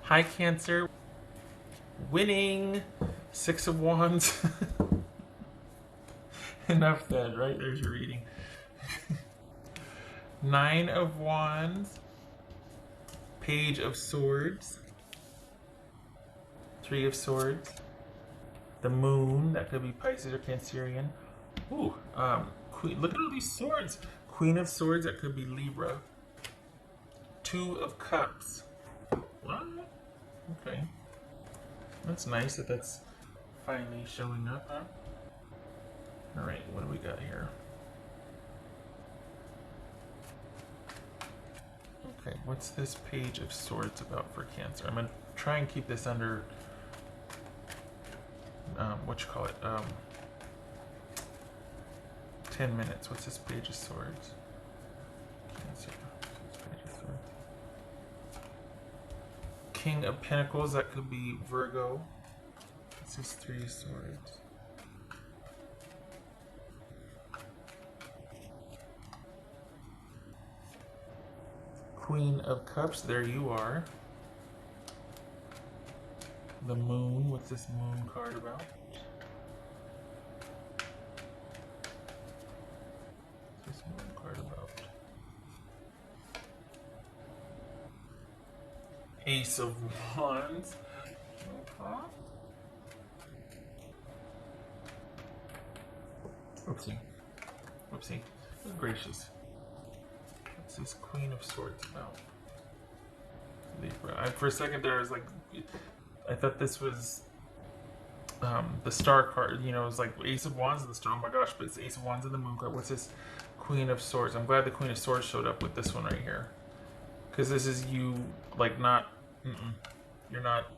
Hi, Cancer. Winning. Six of Wands. Enough said, right? There's your reading. Nine of Wands. Page of Swords. Three of Swords. The Moon. That could be Pisces or Cancerian. Ooh, Queen. Look at all these swords. Queen of Swords. That could be Libra. Two of Cups. What? Okay. That's nice that that's finally showing up, huh? Alright, what do we got here? Okay, what's this Page of Swords about for Cancer? I'm going to try and keep this under, what you call it, 10 minutes. What's this Page of Swords? Cancer. Page of Swords. King of Pentacles, that could be Virgo. This is Three of Swords. Queen of Cups, there you are. The Moon, what's this Moon card about? What's this Moon card about? Ace of Wands. Okay. Oopsie. Oopsie. Good gracious. What's this Queen of Swords about? Libra. For a second there, I was like, I thought this was the Star card. You know, it was like Ace of Wands and the Star. Oh my gosh, but it's Ace of Wands and the Moon card. What's this Queen of Swords? I'm glad the Queen of Swords showed up with this one right here. Because this is you, like, not... You're not...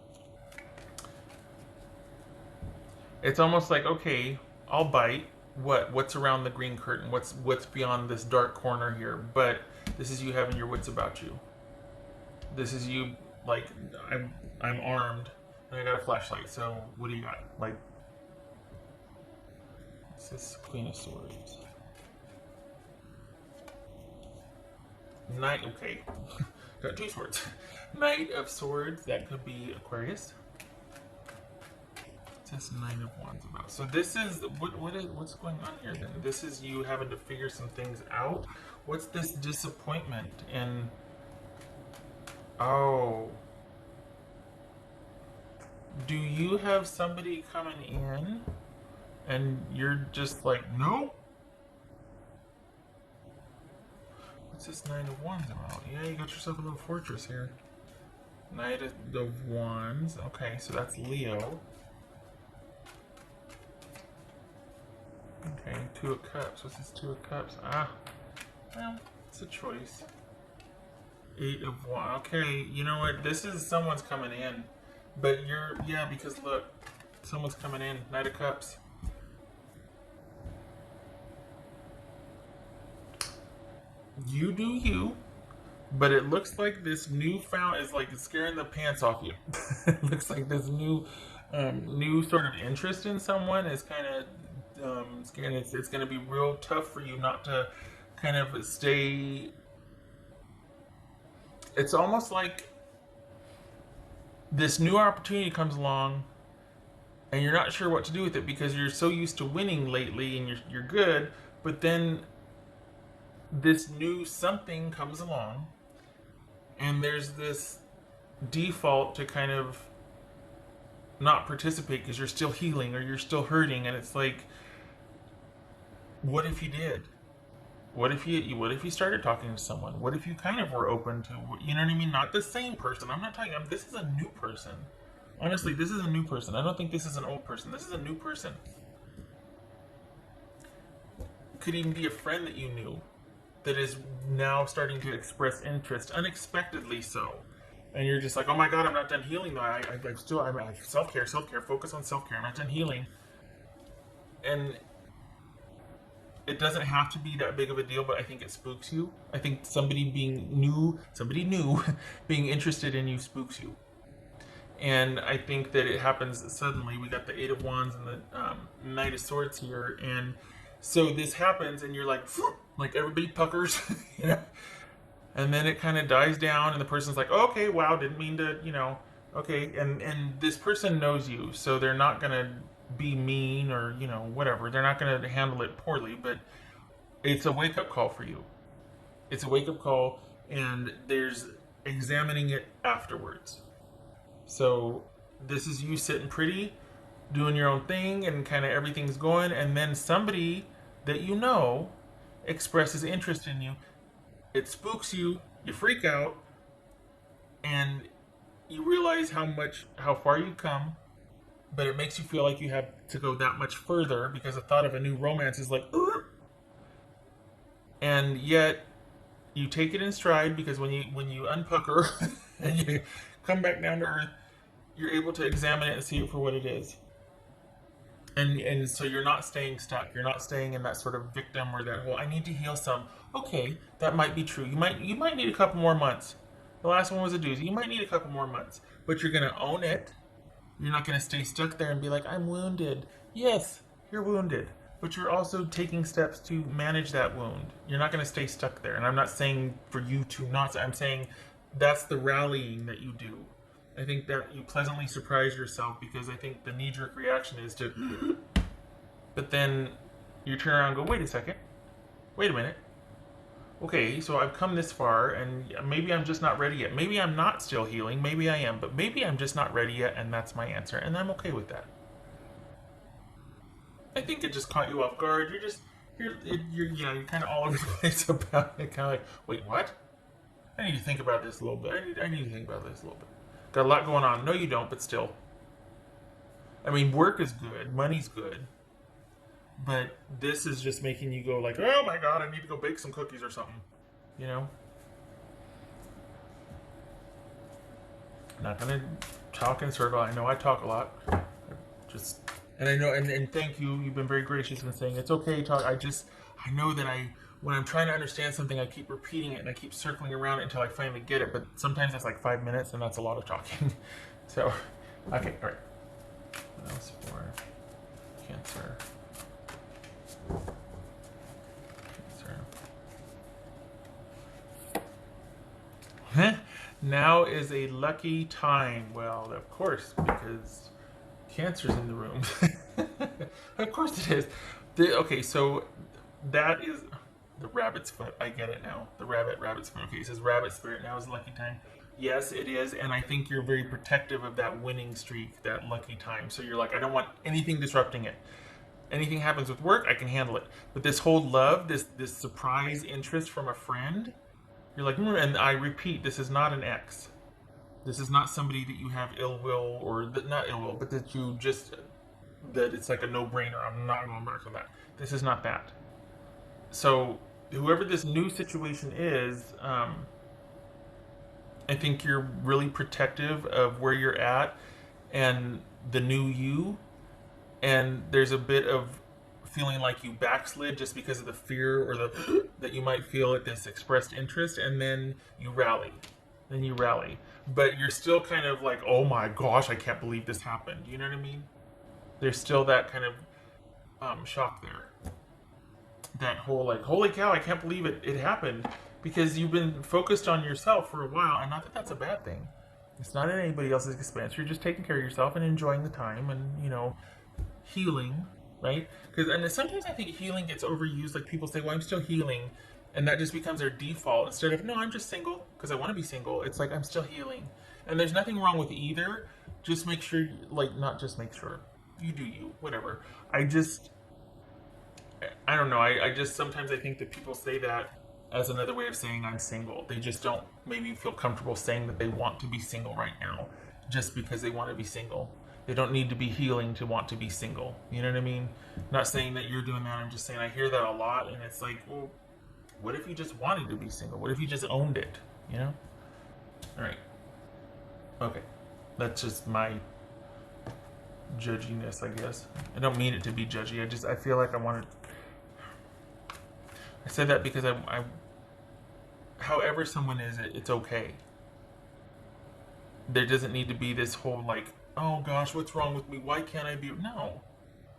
It's almost like, okay, I'll bite. What's around the green curtain? What's beyond this dark corner here? But this is you having your wits about you. This is you, like, I'm armed and I got a flashlight. So what do you got? Like, this is Queen of Swords. Knight. Okay, got two swords. Knight of Swords. That could be Aquarius. This Nine of Wands about. So this is what's going on here then? This is you having to figure some things out. What's this disappointment in? Oh, do you have somebody coming in and you're just like, nope? What's this Nine of Wands about? Yeah, you got yourself a little fortress here. Knight of Wands. Okay, so that's Leo. Okay, Two of Cups. What's this Two of Cups? Ah, well, it's a choice. Eight of Wands. Okay, you know what? This is someone's coming in. But yeah, because look, someone's coming in. Knight of Cups. You do you. But it looks like this newfound is like scaring the pants off you. It looks like this new sort of interest in someone is kind of scaring. It's going to be real tough for you not to kind of stay. It's almost like this new opportunity comes along and you're not sure what to do with it because you're so used to winning lately and you're good, but then this new something comes along and there's this default to kind of not participate because you're still healing or you're still hurting, and it's like, what if you did? What if you started talking to someone? What if you kind of were open to, you know what I mean? Not the same person. I'm not talking, this is a new person. Honestly, this is a new person. I don't think this is an old person. This is a new person. Could even be a friend that you knew that is now starting to express interest, unexpectedly so. And you're just like, oh my God, I'm not done healing though. I'm self-care, focus on self-care. I'm not done healing. And it doesn't have to be that big of a deal, but I think it spooks you. I think somebody new, being interested in you spooks you. And I think that it happens suddenly. We got the Eight of Wands and the Knight of Swords here. And so this happens and you're like everybody puckers, you know? And then it kind of dies down and the person's like, oh, okay, wow, didn't mean to, Okay, and this person knows you, so they're not gonna be mean or whatever. They're not gonna handle it poorly, but it's a wake up call for you. It's a wake up call, and there's examining it afterwards. So this is you sitting pretty, doing your own thing, and kind of everything's going, and then somebody that you know expresses interest in you. It spooks you, you freak out, and you realize how far you've come, but it makes you feel like you have to go that much further because the thought of a new romance is like, ugh! And yet you take it in stride because when you unpucker and you come back down to earth, you're able to examine it and see it for what it is. And so you're not staying stuck. You're not staying in that sort of victim or that whole I need to heal some. Okay, that might be true. You might need a couple more months. The last one was a doozy. You might need a couple more months, but you're gonna own it. You're not gonna stay stuck there and be like, I'm wounded. Yes, you're wounded, but you're also taking steps to manage that wound. You're not gonna stay stuck there. And I'm not saying for you to not. I'm saying that's the rallying that you do. I think that you pleasantly surprise yourself because I think the knee-jerk reaction is to, but then you turn around and go, wait a second, wait a minute. Okay, so I've come this far, and maybe I'm just not ready yet. Maybe I'm not still healing. Maybe I am, but maybe I'm just not ready yet, and that's my answer, and I'm okay with that. I think it just caught you off guard. You're kind of all over the place about it. Kind of like, wait, what? I need to think about this a little bit. I need to think about this a little bit. Got a lot going on. No, you don't, but still. I mean, work is good, money's good, but this is just making you go like, oh my god, I need to go bake some cookies or something. You know? Not gonna talk in circle. I know I talk a lot. Just and I know and thank you. You've been very gracious in saying it's okay. Talk. I know that when I'm trying to understand something, I keep repeating it and I keep circling around it until I finally get it. But sometimes that's like 5 minutes, and that's a lot of talking. So, okay, all right. What else for Cancer? Cancer. Now is a lucky time. Well, of course, because Cancer's in the room. Of course it is. Okay, so that is the rabbit's foot. I get it now. The rabbit's foot. Okay, it says rabbit spirit now is a lucky time. Yes, it is, and I think you're very protective of that winning streak, that lucky time. So you're like, I don't want anything disrupting it. Anything happens with work, I can handle it. But this whole love, this surprise interest from a friend, you're like, and I repeat, this is not an ex. This is not somebody that you have ill will, or that not ill will, but that it's like a no-brainer. I'm not going back to that. This is not that. So whoever this new situation is, I think you're really protective of where you're at and the new you. And there's a bit of feeling like you backslid just because of the fear or the that you might feel at this expressed interest, and then you rally. But you're still kind of like, oh my gosh, I can't believe this happened. You know what I mean? There's still that kind of shock there. That whole like, holy cow, I can't believe it happened, because you've been focused on yourself for a while, and not that that's a bad thing. It's not at anybody else's expense. You're just taking care of yourself and enjoying the time, and healing, right? And sometimes I think healing gets overused. Like people say, well, I'm still healing, and that just becomes their default instead of, no, I'm just single because I want to be single. It's like, I'm still healing, and there's nothing wrong with either. Just make sure, not just make sure, you do you, whatever. I don't know. I just sometimes I think that people say that as another way of saying I'm single. They just don't maybe feel comfortable saying that they want to be single right now just because they want to be single. They don't need to be healing to want to be single. You know what I mean? I'm not saying that you're doing that. I'm just saying I hear that a lot, and it's like, well, what if you just wanted to be single? What if you just owned it? All right. Okay. That's just my judginess, I guess. I don't mean it to be judgy. I feel like I said that because I however someone is, it's okay. There doesn't need to be this whole like, oh gosh, what's wrong with me? Why can't I be? No.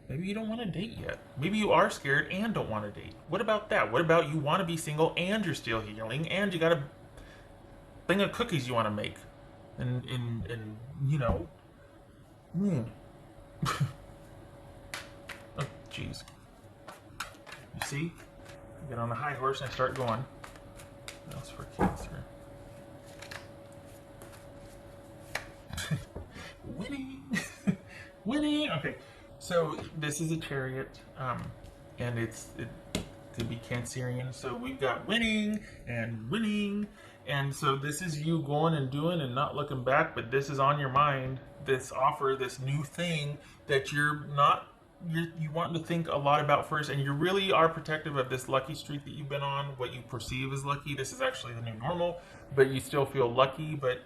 Maybe you don't want to date yet. Maybe you are scared and don't want to date. What about that? What about you want to be single and you're still healing and you got a thing of cookies you want to make? and you know, mm. Oh, jeez. You see? I get on the high horse and I start going. What else for Cancer? Winning! Winning! Okay, so this is a Chariot, and it could be Cancerian. So we've got winning, and so this is you going and doing and not looking back, but this is on your mind, this offer, this new thing that you want to think a lot about first, and you really are protective of this lucky streak that you've been on, what you perceive as lucky. This is actually the new normal, but you still feel lucky, but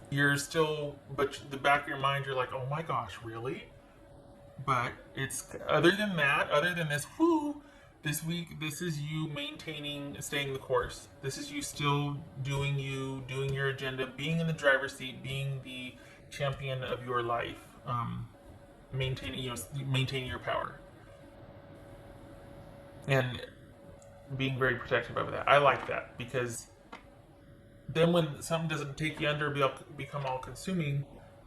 the back of your mind, you're like, oh my gosh, really? But it's, other than this, this week, this is you staying the course. This is you still doing your agenda, being in the driver's seat, being the champion of your life, maintaining your power, and being very protective of that. I like that, because then when something doesn't take you under, become all consuming,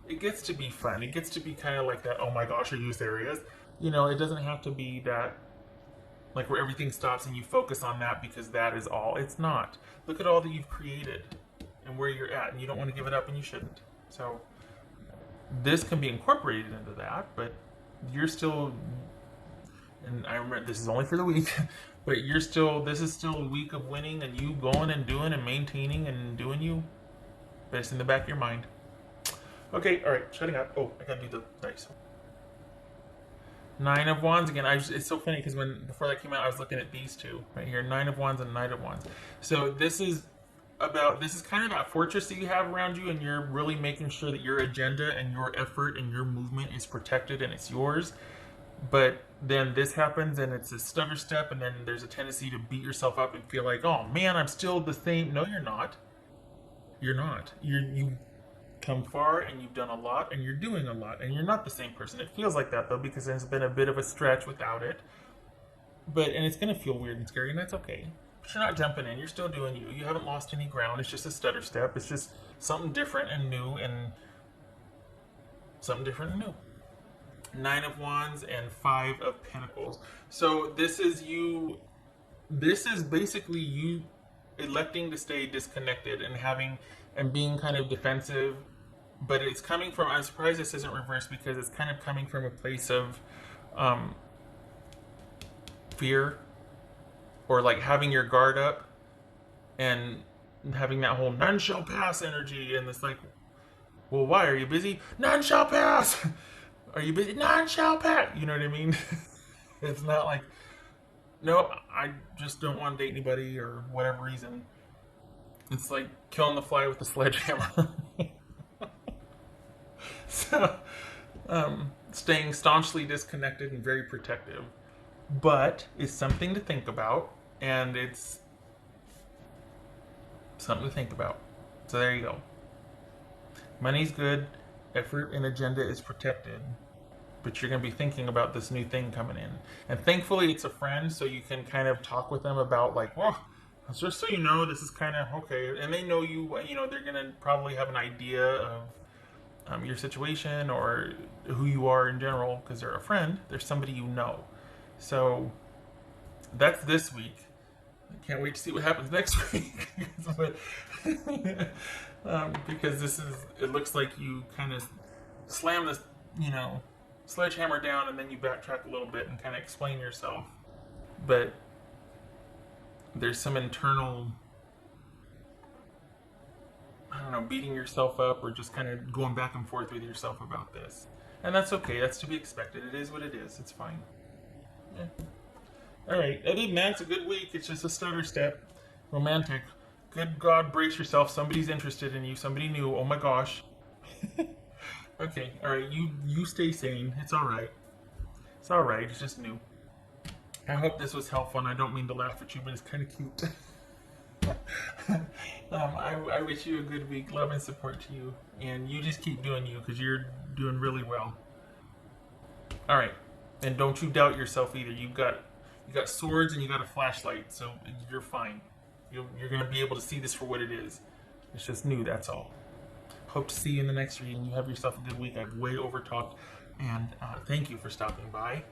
it gets to be fun. It gets to be kind of like that, oh my gosh, are you serious? You know, it doesn't have to be that, like, where everything stops and you focus on that because that is all. It's not. Look at all that you've created and where you're at, and you don't want to give it up, and you shouldn't. So this can be incorporated into that, but you're still, and I remember this is only for the week, but this is still a week of winning and you going and doing and maintaining and doing you, but it's in the back of your mind. Okay, all right, shutting up. Oh, I gotta do the dice. 9 of Wands again. It's so funny because before that came out, I was looking at these two right here, 9 of Wands and Knight of Wands. So this is kind of that fortress that you have around you, and you're really making sure that your agenda and your effort and your movement is protected and it's yours. But then this happens and it's a stutter step, and then there's a tendency to beat yourself up and feel like, oh man, I'm still the same. No, you're not. You're not. You come far and you've done a lot and you're doing a lot, and you're not the same person. It feels like that though, because it's been a bit of a stretch without it. And it's gonna feel weird and scary, and that's okay. But you're not jumping in. You're still doing you. You haven't lost any ground. It's just a stutter step. It's just something different and new, and something different and new. 9 of Wands and 5 of Pentacles. So this is you. This is basically you electing to stay disconnected and being kind of defensive. But it's coming from, I'm surprised this isn't reversed, because it's kind of coming from a place of fear, or like having your guard up and having that whole none shall pass energy. And it's like, well, why? Are you busy? None shall pass. Are you busy? None shall pass. You know what I mean? It's not like, no, I just don't want to date anybody or whatever reason. It's like killing the fly with the sledgehammer. So, staying staunchly disconnected and very protective. But it's something to think about, and it's something to think about. So there you go. Money's good, effort and agenda is protected, but you're going to be thinking about this new thing coming in. And thankfully it's a friend, so you can kind of talk with them about, like, well, just so you know, this is kind of okay. And they know you, you know, they're going to probably have an idea of your situation or who you are in general, because they're a friend. They're somebody you know. So that's this week. I can't wait to see what happens next week. But, because it looks like you kind of slam this, sledgehammer down, and then you backtrack a little bit and kind of explain yourself. But there's some internal, I don't know, beating yourself up or just kind of going back and forth with yourself about this. And that's okay. That's to be expected. It is what it is. It's fine. Yeah. All right. Other than that, it's a good week. It's just a stutter step. Romantic. Good God, brace yourself. Somebody's interested in you. Somebody new. Oh my gosh. Okay. All right. You stay sane. It's all right. It's all right. It's just new. I hope this was helpful, and I don't mean to laugh at you, but it's kind of cute. I wish you a good week. Love and support to you. And you just keep doing you, because you're doing really well. All right. And don't you doubt yourself either. You got swords and you got a flashlight, so you're fine. You're going to be able to see this for what it is. It's just new, that's all. Hope to see you in the next reading. You have yourself a good week. I've way over talked, and thank you for stopping by.